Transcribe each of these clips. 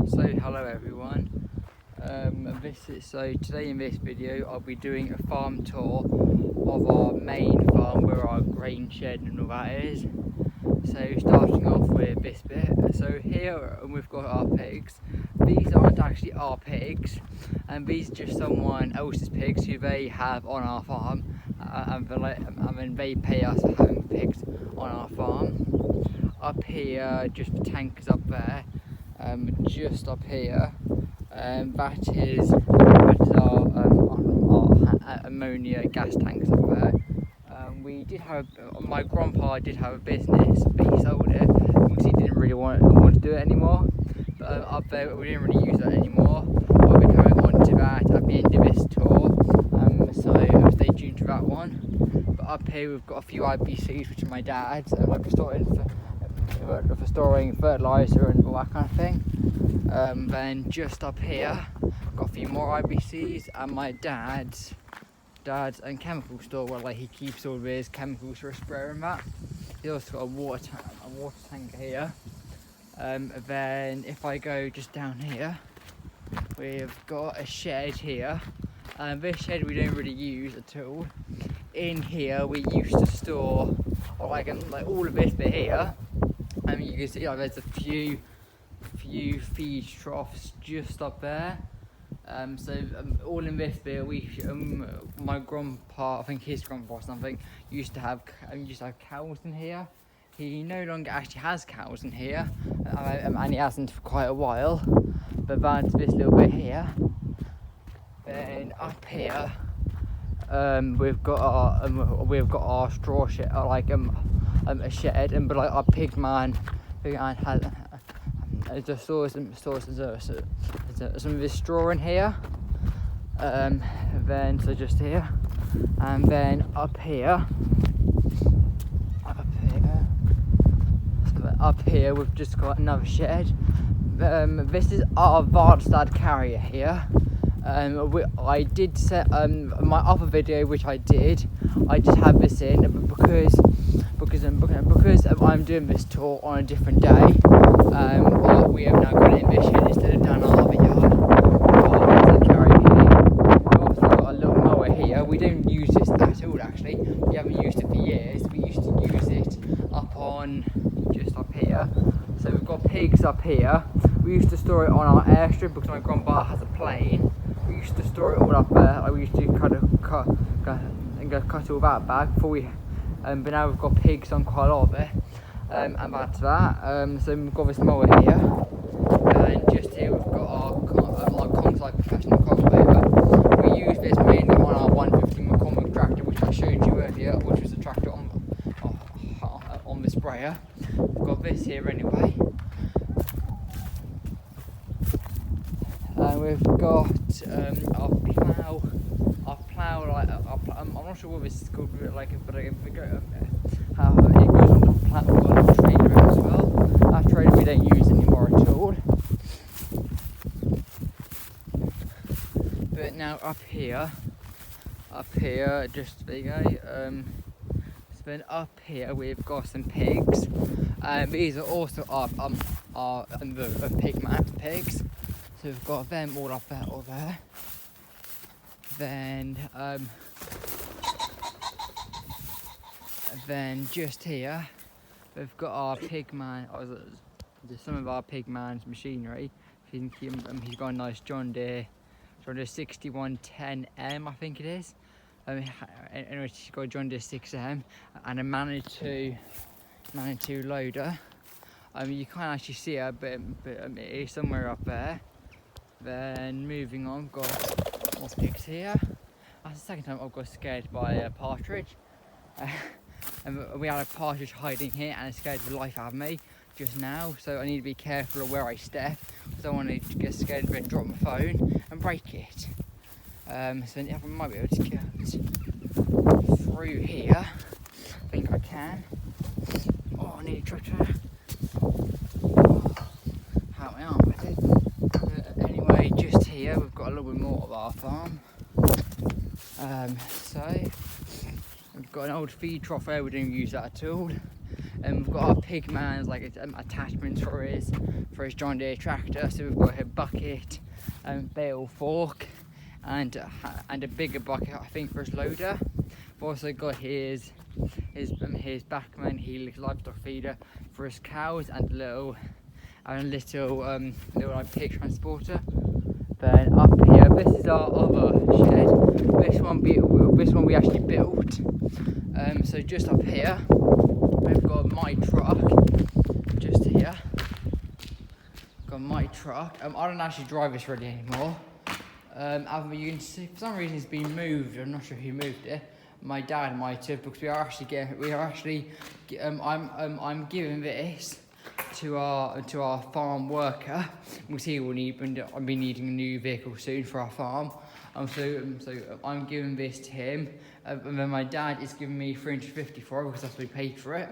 So hello everyone. Today in this video I'll be doing a farm tour of our main farm where our grain shed and all that is. So starting off with this bit. So here we've got our pigs. These aren't actually our pigs, and these are just someone else's pigs who they have on our farm, and then they pay us for having pigs on our farm. Up here, just the tankers up there. Just up here, that is our ammonia gas tanks up there. We did have, my grandpa did have a business, but he sold it because he didn't really want to do it anymore. But up there, we didn't really use that anymore. I'll be going on to that at the end of this tour, so stay tuned to that one. But up here, we've got a few IBCs, which are my dad's, and we're for storing fertiliser and all that kind of thing. Then just up here, got a few more IBCs and my dad's and chemical store where he keeps all of his chemicals for a sprayer and that. He's also got a water tank here. Then if I go just down here, we've got a shed here. This shed we don't really use at all. In here we used to store like all of this bit here. You can see there's a few feed troughs just up there. All in this bit, my grandpa, I think his grandpa or something, used to have cows in here. He no longer actually has cows in here, and he hasn't for quite a while. But that's this little bit here. Then up here, we've got our straw shed, a shed, and but our pig man has just stores some of his straw in here. Then so just here, and then up here we've just got another shed. This is our Varstad carrier here. I did set my other video, which I just had this in because I'm doing this tour on a different day. We have now got it in this shed instead of down our other yard. We've also got a little mower here. We don't use this at all actually. We haven't used it for years. We used to use it just up here. So we've got pigs up here. We used to store it on our airstrip because my grandpa has a plane. We used to store it all up there. We used to cut all that back before we. But now we've got pigs on quite a lot of it. And that's that. So we've got this mower here. And just here we've got our Conside professional cultivator. We use this mainly on our 150 McCormick tractor, which I showed you earlier, which was the tractor on the sprayer. We've got this here anyway. And we've got our plough, I'm not sure what this is called, but it goes onto the plough. We've got a little trailer as well. That trailer we don't use anymore at all. But now up here, just there you go. So then up here we've got some pigs. These are also our pigman's pigs. So we've got them all up there, Then just here, we've got our pigman, some of our pigman's machinery. He's got a nice John Deere 6110M, I think it is. Anyway, she's got a John Deere 6M and a Manitou loader. You can't actually see her, but it is somewhere up there. Then moving on, got more pigs here. That's the second time I've got scared by a partridge. And we had a partridge hiding here and it scared the life out of me just now. So I need to be careful of where I step because I don't want to get scared and drop my phone and break it. So I might be able to get through here. I think I can. Oh, I need a tractor. How am I on with it? Anyway, just here we've got a little bit more of our farm. So we've got an old feed trough there, we don't use that at all. We've got our pig man's like attachments for his John Deere tractor. So we've got a bucket, bale, fork, and a bigger bucket, I think, for his loader. We've also got his Bachmann Helix livestock feeder for his cows, and little like pig transporter. Then up here, this is our other shed. This one we actually built. So just up here, we've got my truck. Just here, got my truck. I don't actually drive this really anymore. You can see for some reason it's been moved. I'm not sure who moved it. My dad might have, because I'm giving this to our farm worker, because he will be needing a new vehicle soon for our farm. So I'm giving this to him, and then my dad is giving me $350 for it, because that's what we paid for it.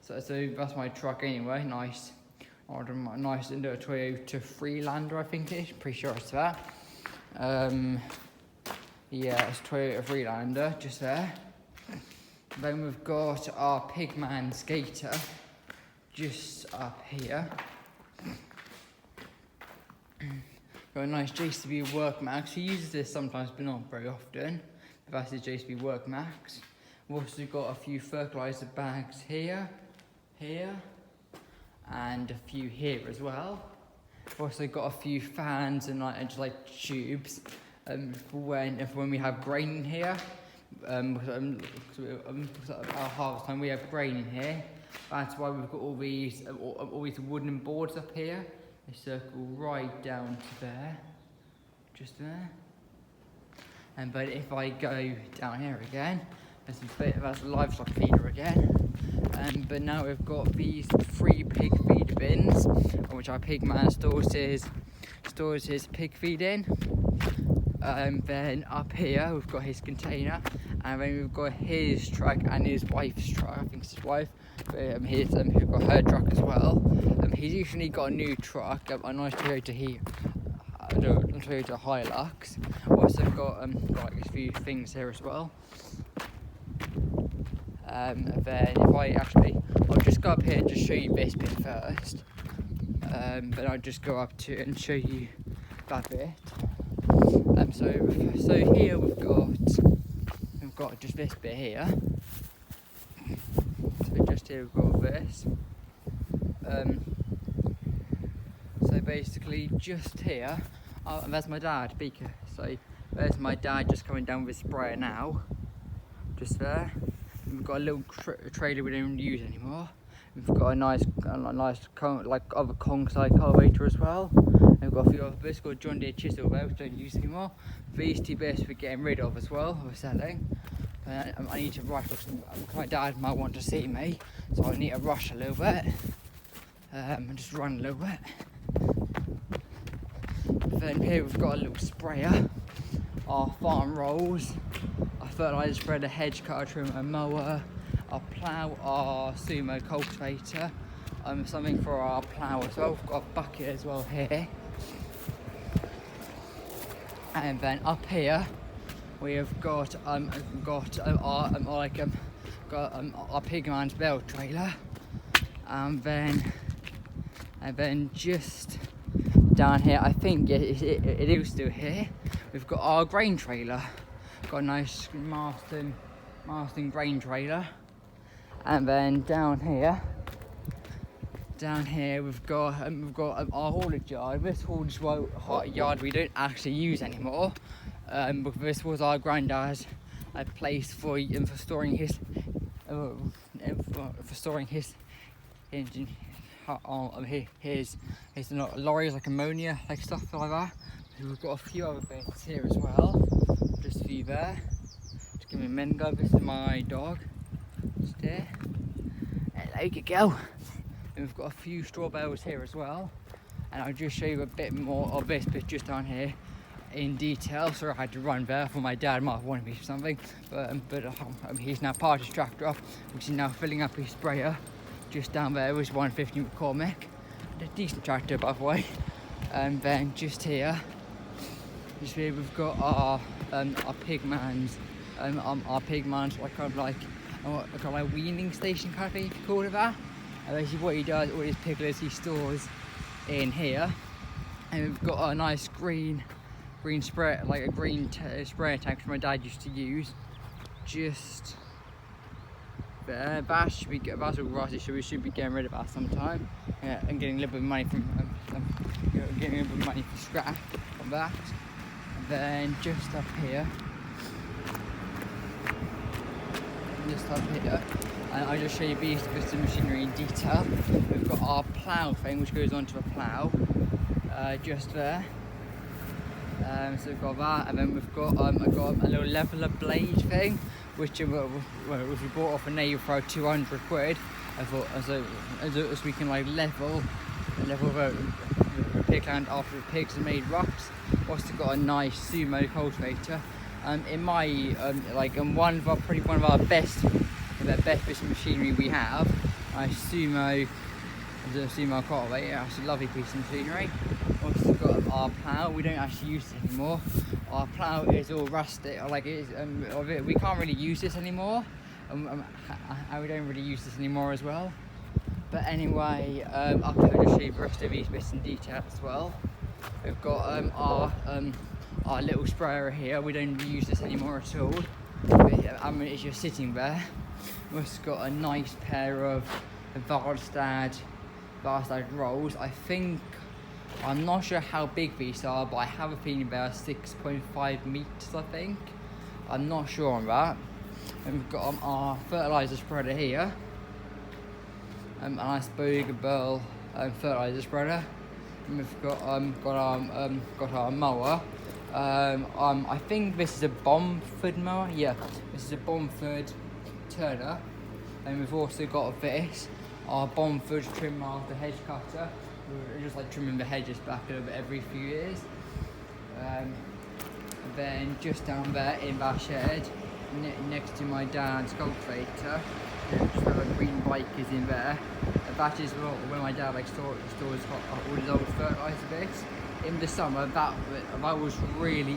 So that's my truck anyway. Nice into a Toyota Freelander, I think it is. Pretty sure it's that. Yeah, it's Toyota Freelander, just there. Then we've got our Pigman Skater, just up here. Got a nice JCB Workmax. He uses this sometimes, but not very often. That's his JCB Workmax. We've also got a few fertilizer bags here, and a few here as well. We've also got a few fans and just like tubes for when we have grain in here. Our harvest time we have grain in here. That's why we've got all these wooden boards up here. They circle right down to there, just there. But if I go down here again, that's a livestock feeder again. But now we've got these 3 pig feeder bins, which our pig man stores his pig feed in. Then up here we've got his container, and then we've got his truck and his wife's truck. I think it's his wife. We've got her truck as well. He's usually got a new truck, a nice Toyota Hilux. Also got like a few things here as well. Then I'll just go up here and just show you this bit first. Then I'll just go up to and show you that bit. So here we've got just this bit here. So just here we've got this. So basically just here, and there's my dad, Beaker. So there's my dad just coming down with his sprayer now, just there. And we've got a little trailer we don't use anymore. We've got a nice like other Kongside cultivator as well. And we've got a few other bits. We've got a John Deere chisel there, which we don't use anymore. These 2 bits we're getting rid of as well, we're selling. I need to rush because my dad might want to see me, so I need to rush a little bit. And just run a little bit. Then here we've got a little sprayer, our farm rolls, our fertiliser spreader, hedge cutter, trimmer, mower, our plough, our sumo cultivator, something for our plough as well. We've got a bucket as well here. And then up here we have got our Pigman's bale trailer, and then just down here, I think it is still here, we've got our grain trailer. Got a nice Marston grain trailer. And then down here we've got our haulage yard. This haulage yard we don't actually use anymore. Because this was our granddad's place for storing his lorries, like ammonia, like stuff like that. We've got a few other bits here as well. Just a few there. Just give me a minute, go. This is my dog. Just there. Hello, good girl. And we've got a few straw bales here as well. And I'll just show you a bit more of this bit just down here in detail. Sorry I had to run there for my dad might have wanted me for something. But he's now parked his tractor off, which is now filling up his sprayer. Just down there was 150 McCormick. A decent tractor, by the way. And then just here we've got our Pigman's like kind of like I've got my weaning station kind of thing, if you call it that. And basically what he does, all his pigglers he stores in here. And we've got a nice green spray, like a green sprayer tank which my dad used to use. Just there. That's all rusty, so we should be getting rid of that sometime. Yeah, and getting a little bit of money from getting a little bit of money for scrap on that. And then just up here, and I'll just show you these bits of machinery in detail. We've got our plough thing which goes onto a plough, just there. So we've got that, and then we've got I've got a little leveler blade thing, which we bought off a neighbour for 200 quid. I thought as we can like level the pig land after the pigs have made rocks. Also got a nice sumo cultivator. In my one of our best bits of machinery we have, my sumo cultivator. It's a lovely piece of machinery. Also got our plough. We don't actually use it anymore. Our plough is all rusted. We can't really use this anymore. We don't really use this anymore as well. But anyway, I'll just show you the rest of these bits in detail as well. We've got our little sprayer here. We don't use this anymore at all. It's just sitting there. We've also got a nice pair of Wahlstad rolls. I'm not sure how big these are, but I have a feeling they're 6.5 meters, I think. I'm not sure on that. And we've got our fertiliser spreader here. A nice Bogabel fertiliser spreader. And we've got our mower. I think this is a Bomford mower. Yeah, this is a Bomford Turner. And we've also got this, our Bomford trim after hedge cutter. We're just like trimming the hedges back a little bit every few years. And then just down there in that shed, next to my dad's cultivator, just where a green bike is in there. And that is where my dad stores all his old fertiliser bits. In the summer, that was really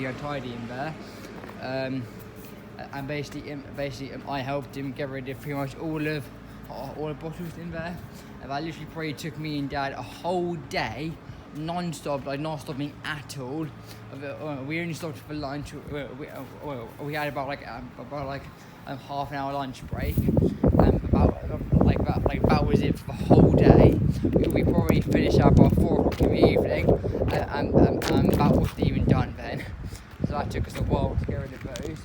untidy in there. And basically, I helped him get rid of pretty much all the bottles in there. And that literally probably took me and Dad a whole day, non-stop, not stopping at all. We only stopped for lunch. We had about half an hour lunch break. That was it for the whole day. We probably finished up about 4 o'clock in the evening, and that wasn't even done then. So that took us a while to get rid of those.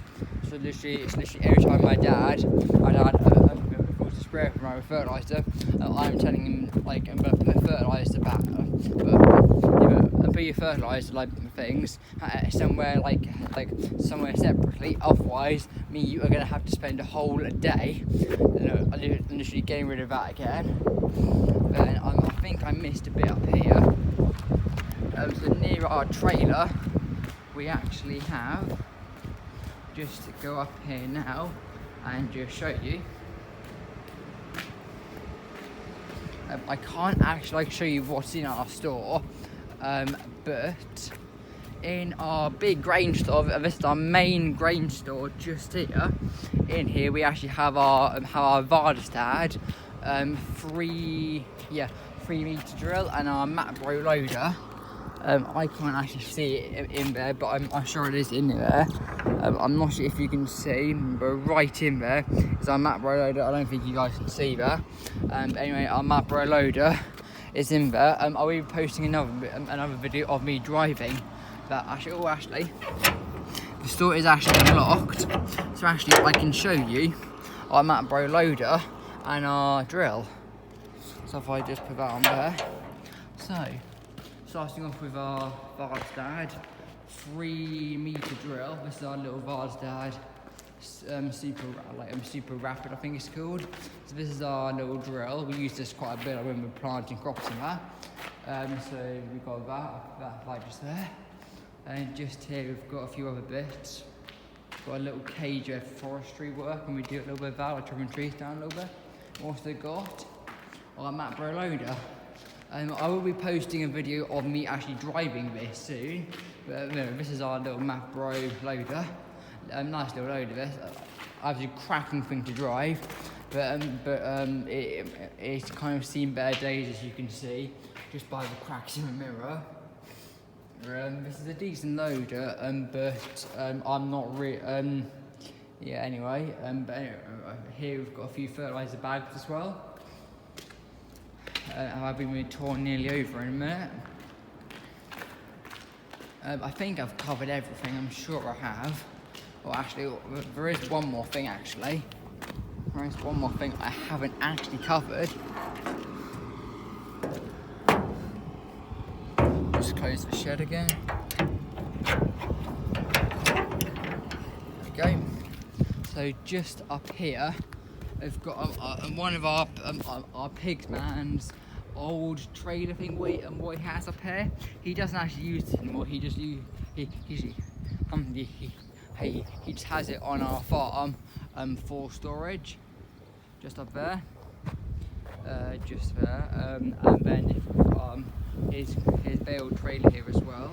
So literally every time my dad to spray from our fertiliser, I'm telling him put fertiliser back, put your fertiliser things somewhere somewhere separately. Otherwise, you are gonna have to spend a whole day, literally getting rid of that again. Then I think I missed a bit up here. So near our trailer, we actually have, just to go up here now and just show you. I can't actually show you what's in our store, but in our big grain store, this is our main grain store just here. In here we actually have our Wahlstad 3 meter drill and our Mapro loader. I can't actually see it in there, but I'm sure it is in there. I'm not sure if you can see, but right in there is our Mapro loader. I don't think you guys can see that. Anyway, our Mapro loader is in there. I will be posting another video of me driving that. Actually, the store is actually unlocked, so actually I can show you our Mapro loader and our drill. So if I just put that on there, so. Starting off with our Wahlstad 3 meter drill. This is our little Wahlstad super rapid, I think it's called. So this is our little drill. We use this quite a bit when we're planting crops in that. So we've got that light just there. And just here we've got a few other bits. We've got a little cage of forestry work, and we do a little bit of that, like trimming trees down a little bit. Also got our Mapro loader. I will be posting a video of me actually driving this soon. But this is our little Mapro loader. Nice little loader this. absolutely cracking thing to drive. But it's kind of seen better days, as you can see, just by the cracks in the mirror. This is a decent loader, but I'm not really. Yeah. Anyway, here we've got a few fertiliser bags as well. I've been torn nearly over in a minute. I think I've covered everything. I'm sure I have. Well, actually, there is one more thing. Actually, there is one more thing I haven't actually covered. Just close the shed again. There we go. So just up here, we've got one of our pig's man's old trailer thing. What he has up here, he doesn't actually use it anymore. He just he just has it on our farm for storage, just up there, just there, and then his bale trailer here as well.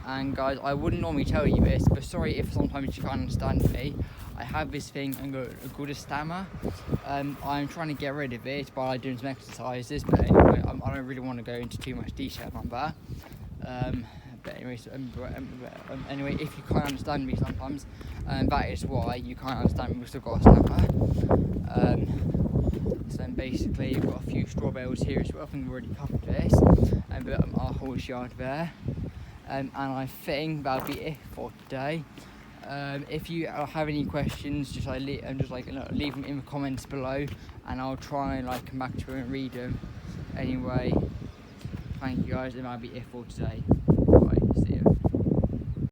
And guys, I wouldn't normally tell you this, but sorry if sometimes you can't understand me. I have this thing called a stammer. I'm trying to get rid of it by doing some exercises, but anyway, I don't really want to go into too much detail on that. But anyways, anyway, if you can't understand me sometimes, that is why you can't understand me. We've still got a stammer. So then basically, you've got a few straw bales here as well. I think we've already covered this, but our horse yard there. And I think that'll be it for today. If you have any questions, just leave them in the comments below, and I'll try and come back to them and read them. Anyway, thank you guys, and that'll be it for today.